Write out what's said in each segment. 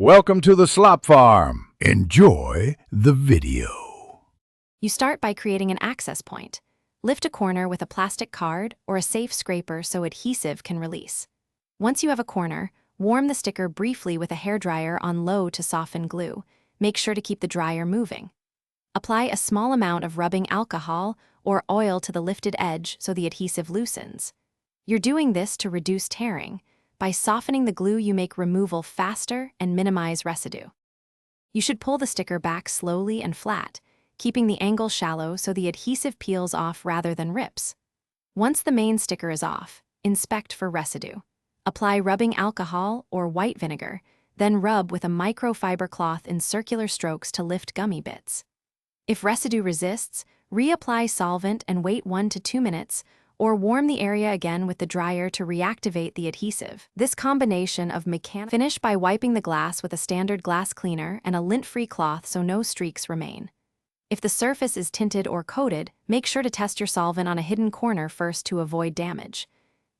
Welcome to the Slop Farm. Enjoy the video. You start by creating an access point. Lift a corner with a plastic card or a safe scraper so adhesive can release. Once you have a corner, warm the sticker briefly with a hairdryer on low to soften glue. Make sure to keep the dryer moving. Apply a small amount of rubbing alcohol or oil to the lifted edge so the adhesive loosens. You're doing this to reduce tearing. By softening the glue, you make removal faster and minimize residue. You should pull the sticker back slowly and flat, keeping the angle shallow so the adhesive peels off rather than rips. Once the main sticker is off, inspect for residue. Apply rubbing alcohol or white vinegar, then rub with a microfiber cloth in circular strokes to lift gummy bits. If residue resists, reapply solvent and wait 1 to 2 minutes, or warm the area again with the dryer to reactivate the adhesive. This combination of finish by wiping the glass with a standard glass cleaner and a lint-free cloth so no streaks remain. If the surface is tinted or coated, make sure to test your solvent on a hidden corner first to avoid damage.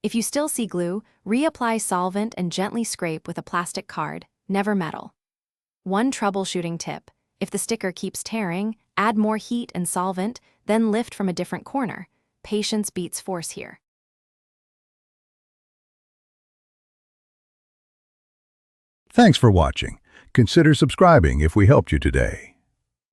If you still see glue, reapply solvent and gently scrape with a plastic card, never metal. One troubleshooting tip: if the sticker keeps tearing, add more heat and solvent, then lift from a different corner. Patience beats force here. Thanks for watching. Consider subscribing if we helped you today.